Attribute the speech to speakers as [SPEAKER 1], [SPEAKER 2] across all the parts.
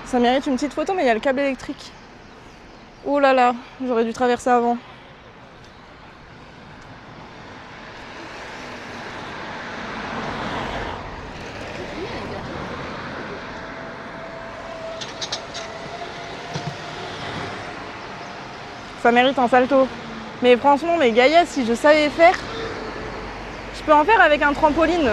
[SPEAKER 1] Ça mérite une petite photo, mais il y a le câble électrique. Oh là là, j'aurais dû traverser avant. Ça mérite un salto. Mais franchement, mais Gaïa, si je savais faire, je peux en faire avec un trampoline.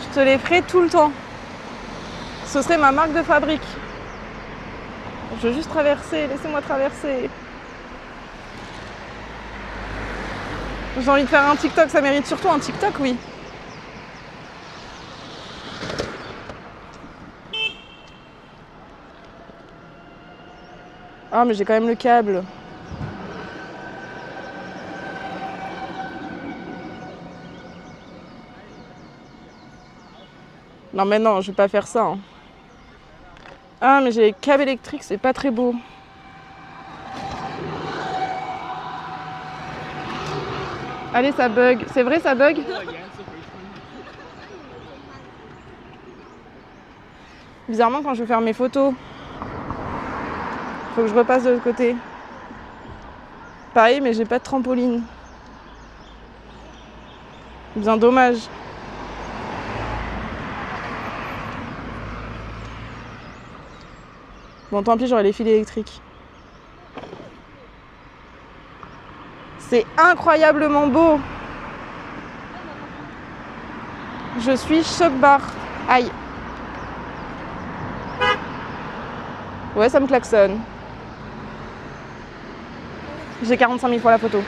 [SPEAKER 1] Je te les ferai tout le temps. Ce serait ma marque de fabrique. Je veux juste traverser, laissez-moi traverser. J'ai envie de faire un TikTok, ça mérite surtout un TikTok, oui. Ah, mais j'ai quand même le câble. Non, mais non, je vais pas faire ça. Hein. Ah, mais j'ai les câbles électriques, c'est pas très beau. Allez, ça bug. C'est vrai, ça bug? Bizarrement, quand je veux faire mes photos, faut que je repasse de l'autre côté. Pareil, mais j'ai pas de trampoline. Bien dommage. Bon, tant pis, j'aurai les fils électriques. C'est incroyablement beau. Je suis choc-barre. Aïe. Ouais, ça me klaxonne. J'ai 45 000 fois la photo.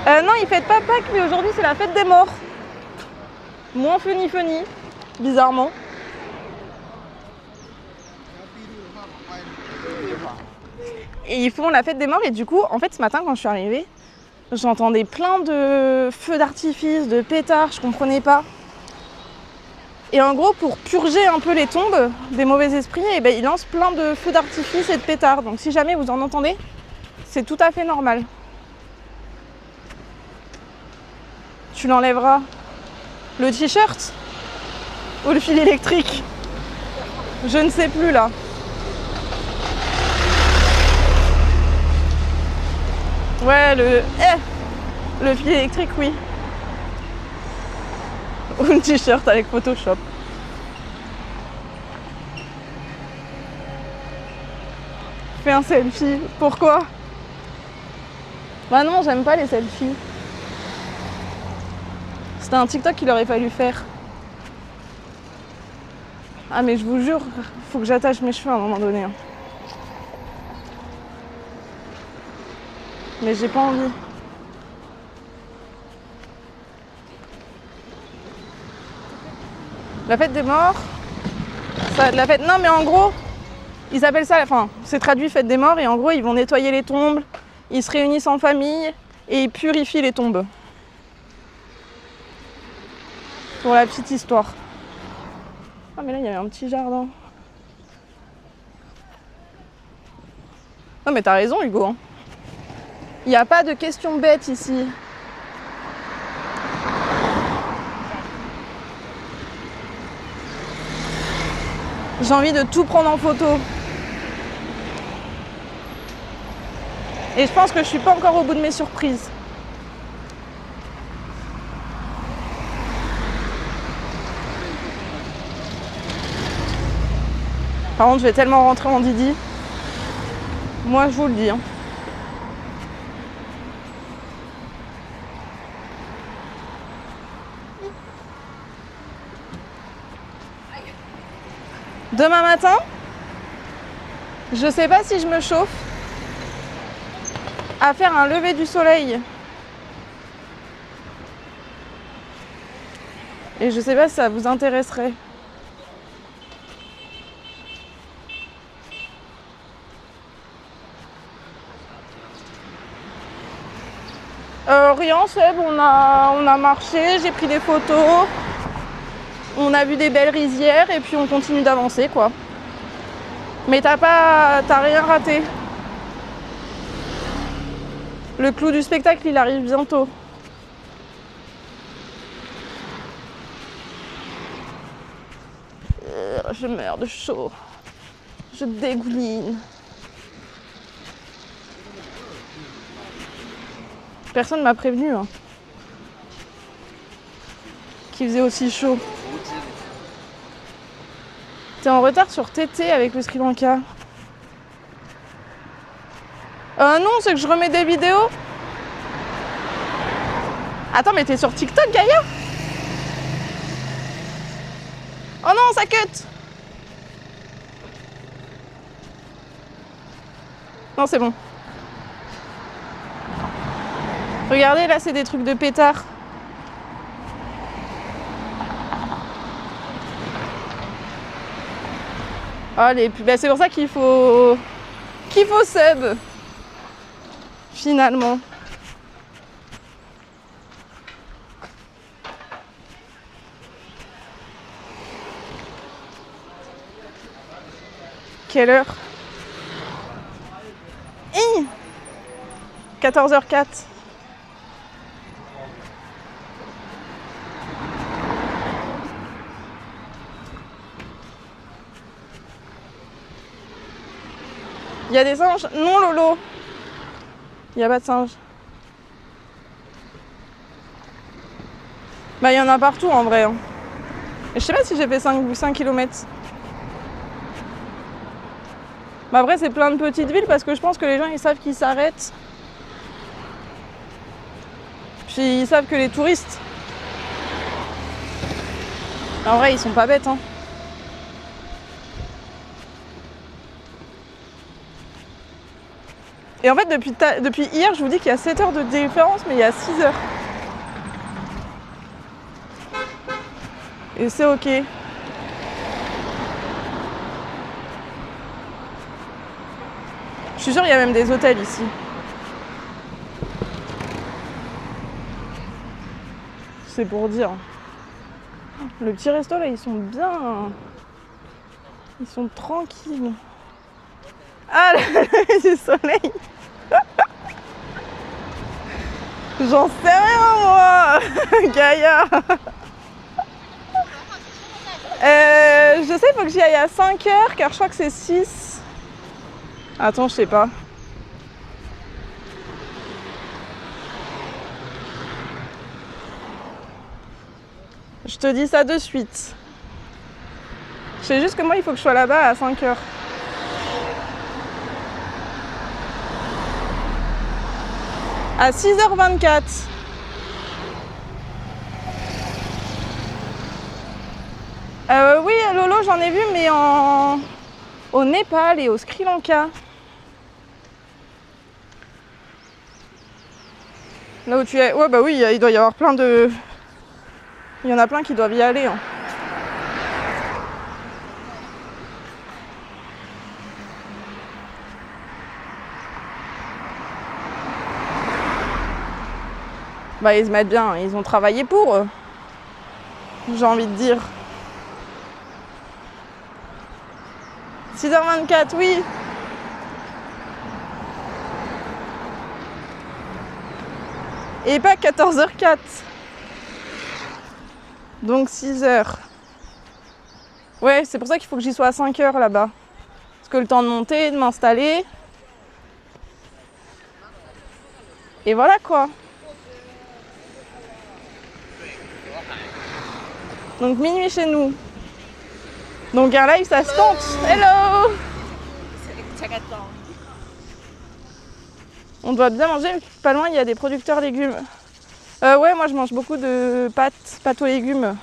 [SPEAKER 1] Non, ils fêtent pas Pâques, mais aujourd'hui c'est la fête des morts. Moins funny, bizarrement. Et ils font la fête des morts et du coup, en fait, ce matin quand je suis arrivée, j'entendais plein de feux d'artifice, de pétards, je comprenais pas. Et en gros, pour purger un peu les tombes des mauvais esprits, eh ben, ils lancent plein de feux d'artifice et de pétards. Donc si jamais vous en entendez, c'est tout à fait normal. Tu l'enlèveras. Le t-shirt ou le fil électrique? Je ne sais plus là. Ouais, le fil électrique, oui. Ou le t-shirt avec Photoshop. Fais un selfie. Pourquoi? Bah non, j'aime pas les selfies. C'était un TikTok qu'il aurait fallu faire. Ah mais je vous jure, faut que j'attache mes cheveux à un moment donné. Hein. Mais j'ai pas envie. La fête des morts, ça, la fête. Non mais en gros, ils appellent ça, enfin, c'est traduit fête des morts et en gros ils vont nettoyer les tombes, ils se réunissent en famille et ils purifient les tombes. Pour la petite histoire. Ah mais là il y avait un petit jardin. Non mais t'as raison Hugo. Hein. Il n'y a pas de questions bêtes ici. J'ai envie de tout prendre en photo. Et je pense que je suis pas encore au bout de mes surprises. Par contre, je vais tellement rentrer en Didi. Moi, je vous le dis. Hein. Demain matin, je sais pas si je me chauffe à faire un lever du soleil. Et je sais pas si ça vous intéresserait. Rien, Seb, on a marché, j'ai pris des photos, on a vu des belles rizières et puis on continue d'avancer quoi. Mais t'as rien raté. Le clou du spectacle, il arrive bientôt. je meurs de chaud. Je dégouline. Personne m'a prévenu hein, qu'il faisait aussi chaud. T'es en retard sur TT avec le Sri Lanka. Non, c'est que je remets des vidéos. Attends, mais t'es sur TikTok, Gaïa? Oh non, ça cut. Non, c'est bon. Regardez, là, c'est des trucs de pétard. Allez, bah, c'est pour ça qu'il faut sub. Finalement. Quelle heure? 14h04. Il y a des singes? Non, Lolo. Il n'y a pas de singes. Bah, il y en a partout en vrai. Hein. Et je sais pas si j'ai fait 5 km. Bah, après, c'est plein de petites villes parce que je pense que les gens ils savent qu'ils s'arrêtent. Puis ils savent que les touristes. En vrai, ils sont pas bêtes. Hein. Et en fait, depuis hier, je vous dis qu'il y a 7 heures de différence, mais il y a 6 heures. Et c'est ok. Je suis sûre qu'il y a même des hôtels ici. C'est pour dire. Le petit resto là, ils sont bien. Ils sont tranquilles. Ah, le du soleil. J'en sais rien moi. Gaïa. Je sais, il faut que j'y aille à 5 heures car je crois que c'est 6. Attends, je sais pas. Je te dis ça de suite. Je sais juste que moi, il faut que je sois là-bas à 5 heures. À 6h24. Oui, Lolo, j'en ai vu, mais au Népal et au Sri Lanka. Là où tu es. Ouais, bah oui, il doit y avoir plein de. Il y en a plein qui doivent y aller. Hein. Bah, ils se mettent bien, ils ont travaillé pour eux. J'ai envie de dire. 6h24, oui. Et pas 14h04. Donc 6h. Ouais, c'est pour ça qu'il faut que j'y sois à 5h là-bas. Parce que le temps de monter, de m'installer. Et voilà quoi. Donc minuit chez nous. Donc un live, ça se tente. Hello. On doit bien manger. Pas loin, il y a des producteurs légumes. Ouais, moi je mange beaucoup de pâtes aux légumes.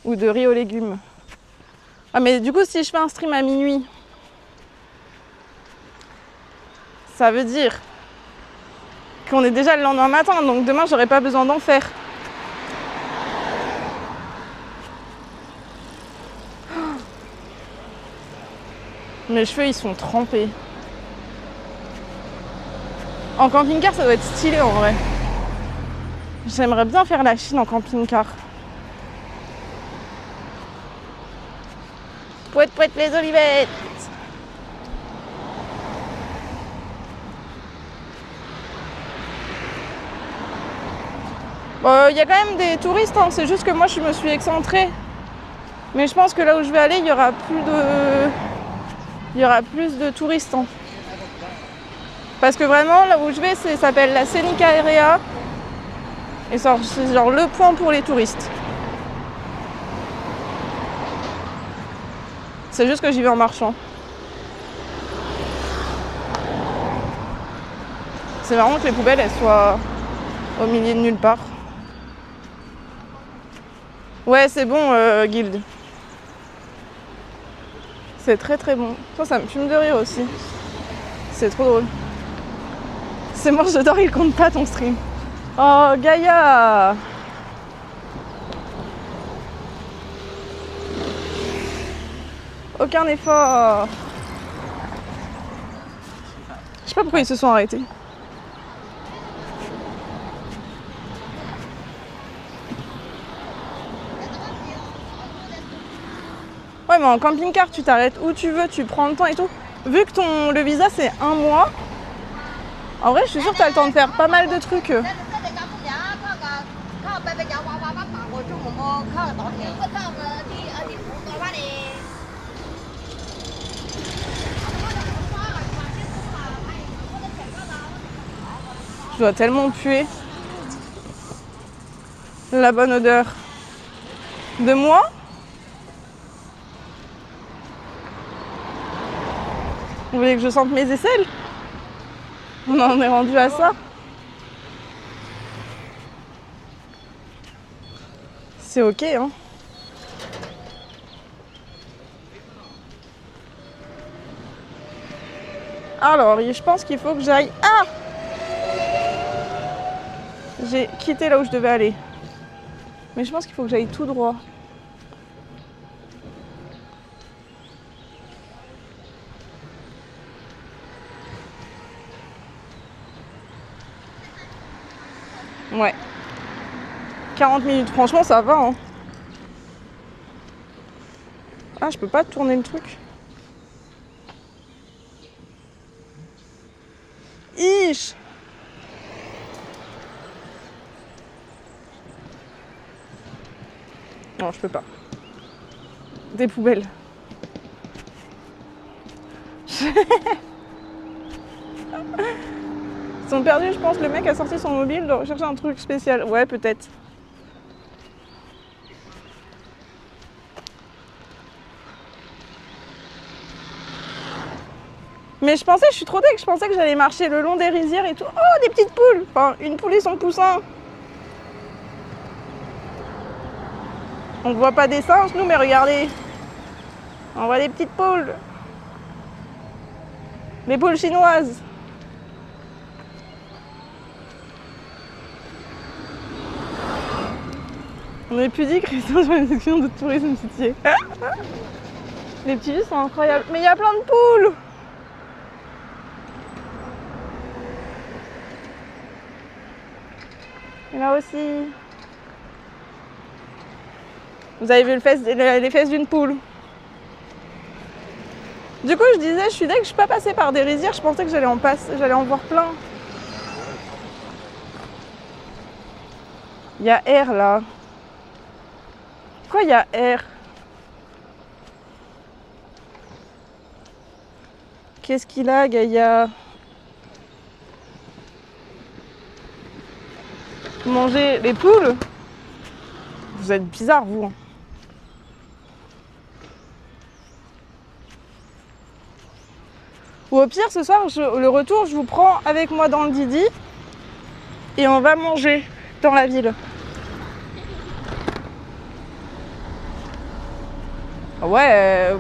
[SPEAKER 1] Ou de riz aux légumes. Ah mais du coup, si je fais un stream à minuit, ça veut dire qu'on est déjà le lendemain matin, donc demain j'aurai pas besoin d'en faire. Mes cheveux ils sont trempés. En camping-car ça doit être stylé en vrai. J'aimerais bien faire la Chine en camping-car. Pouette pouette les olivettes. Bon, y a quand même des touristes, hein. C'est juste que moi je me suis excentrée. Mais je pense que là où je vais aller, il y aura plus de touristes, hein. Parce que vraiment, là où je vais, ça s'appelle la Senica Area. Et c'est genre le point pour les touristes. C'est juste que j'y vais en marchant. C'est marrant que les poubelles, elles soient au milieu de nulle part. Ouais, c'est bon, Guild. C'est très très bon. Ça me fume de rire aussi. C'est trop drôle. C'est moi, j'adore, il compte pas ton stream. Oh, Gaïa! Aucun effort. Je sais pas pourquoi ils se sont arrêtés. Ouais, mais en camping-car, tu t'arrêtes où tu veux, tu prends le temps et tout. Vu que le visa, c'est 1 mois, en vrai, je suis sûre que t'as le temps de faire pas mal de trucs. Je dois tellement puer. La bonne odeur. De moi? Vous voulez que je sente mes aisselles? On en est rendu à ça. C'est ok, hein. Alors, je pense qu'il faut que j'aille... Ah! J'ai quitté là où je devais aller. Mais je pense qu'il faut que j'aille tout droit. Ouais. 40 minutes, franchement ça va, hein. Ah, je peux pas tourner le truc. Ish. Non, je peux pas. Des poubelles. Ils sont perdus, je pense. Le mec a sorti son mobile, doit rechercher un truc spécial. Ouais, peut-être. Mais je suis trop deg, je pensais que j'allais marcher le long des rizières et tout. Oh, des petites poules. Enfin, une poule et son poussin. On ne voit pas des singes, nous, mais regardez. On voit des petites poules. Des poules chinoises. On est pudique, restant sur les sections de tourisme pitié. Les petits vues sont incroyables. Mais il y a plein de poules. Et là aussi. Vous avez vu les fesses d'une poule. Du coup, je disais, je suis deg, je suis pas passée par des rizières, je pensais que j'allais en voir plein. Il y a R là. Pourquoi il y a R? Qu'est-ce qu'il a, Gaïa? Manger les poules? Vous êtes bizarre, vous. Ou au pire, ce soir, le retour, je vous prends avec moi dans le Didi et on va manger dans la ville. Ouais.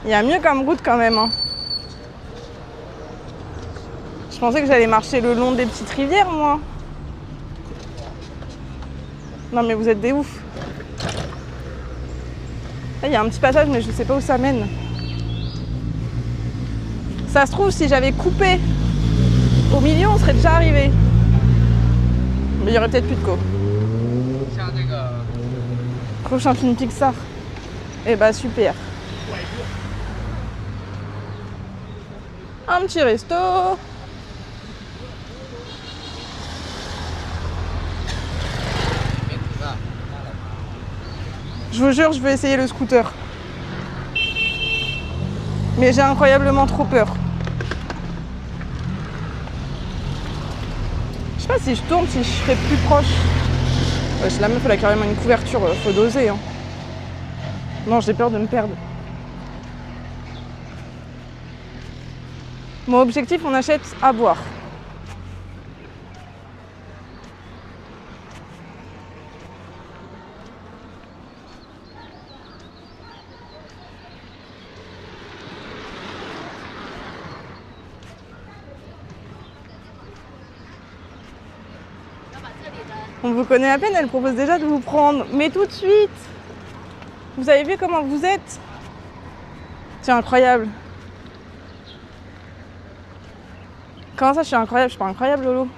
[SPEAKER 1] Il y a mieux comme route quand même, hein. Je pensais que j'allais marcher le long des petites rivières, moi. Non mais vous êtes des oufs. Là, il y a un petit passage, mais je sais pas où ça mène. Ça se trouve, si j'avais coupé au milieu, on serait déjà arrivé. Mais il y aurait peut-être plus de co. Prochain film Pixar. Eh bah super. Un petit resto. Je vous jure, je vais essayer le scooter. Mais j'ai incroyablement trop peur. Je sais pas si je tourne, si je serais plus proche. Wesh, la meuf, elle a carrément une couverture, faut doser. Hein. Non, j'ai peur de me perdre. Mon objectif, on achète à boire. On vous connaît à peine, elle propose déjà de vous prendre. Mais tout de suite. Vous avez vu comment vous êtes? C'est incroyable. Comment ça, je suis incroyable? Je suis pas incroyable, Lolo.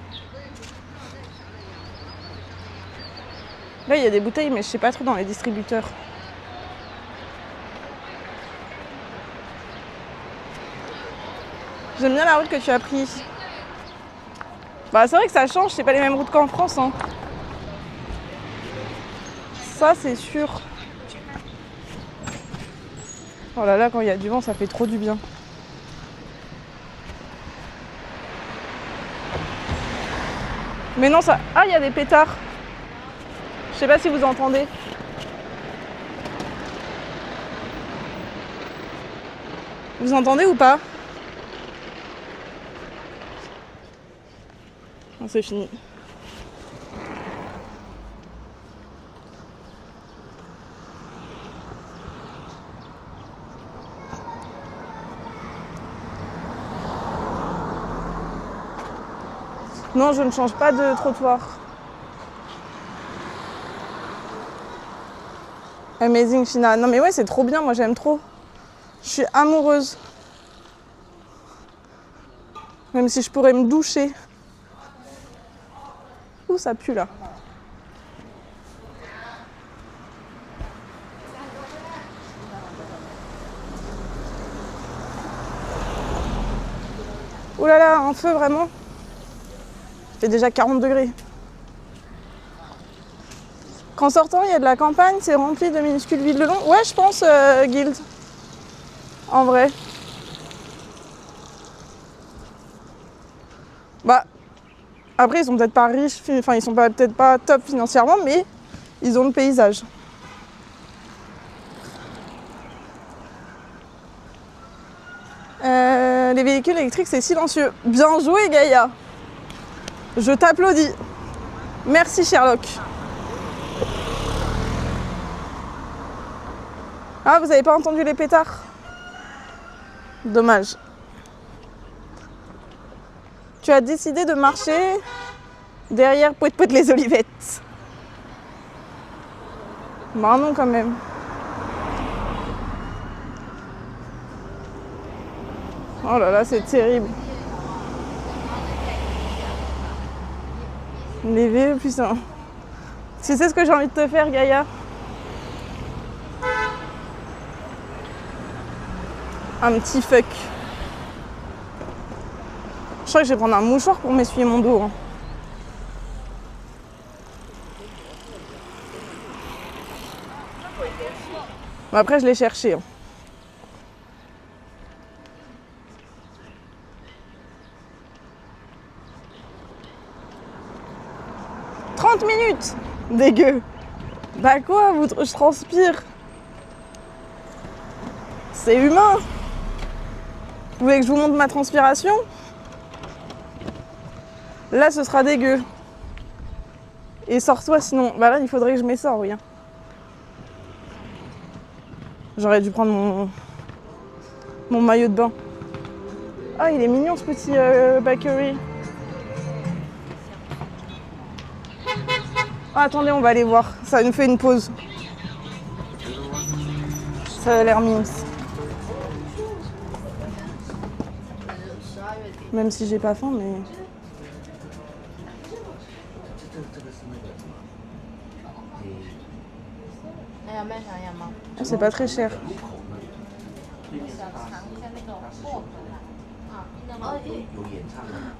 [SPEAKER 1] Là, il y a des bouteilles, mais je sais pas trop dans les distributeurs. J'aime bien la route que tu as prise. Bah, c'est vrai que ça change, c'est pas les mêmes routes qu'en France. Hein. Ça, c'est sûr. Oh là là, quand il y a du vent, ça fait trop du bien. Mais non, ça... Ah, il y a des pétards. Je sais pas si vous entendez. Vous entendez ou pas? Non, c'est fini. Non, je ne change pas de trottoir. Amazing China. Non mais ouais, c'est trop bien, moi j'aime trop. Je suis amoureuse. Même si je pourrais me doucher. Ouh, ça pue là. Ouh là là, un feu vraiment. Il fait déjà 40 degrés. Qu'en sortant, il y a de la campagne, c'est rempli de minuscules villes de long. Ouais, je pense, Guild. En vrai. Bah, après, ils sont peut-être pas riches, enfin, ils sont peut-être pas top financièrement, mais ils ont le paysage. Les véhicules électriques, c'est silencieux. Bien joué, Gaïa. Je t'applaudis. Merci, Sherlock. Ah, vous avez pas entendu les pétards? Dommage. Tu as décidé de marcher derrière Pouet-Pouet les Olivettes. Bah non, quand même. Oh là là, c'est terrible. Les VE puissants. Tu sais ce que j'ai envie de te faire, Gaïa? Un petit fuck. Je crois que je vais prendre un mouchoir pour m'essuyer mon dos. Hein. Bon, après, je l'ai cherché. Hein. « 30 minutes. Dégueu. Bah quoi, je transpire. C'est humain. Vous voulez que je vous montre ma transpiration? Là, ce sera dégueu. Et sors-toi sinon. Bah là, il faudrait que je m'essore, oui. Hein. J'aurais dû prendre mon maillot de bain. Ah, il est mignon ce petit bakery. Ah, attendez, on va aller voir. Ça nous fait une pause. Ça a l'air mimes. Même si j'ai pas faim, mais... Oh, c'est pas très cher.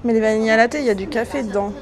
[SPEAKER 1] Mais les vanilles à latte, il y a du café dedans.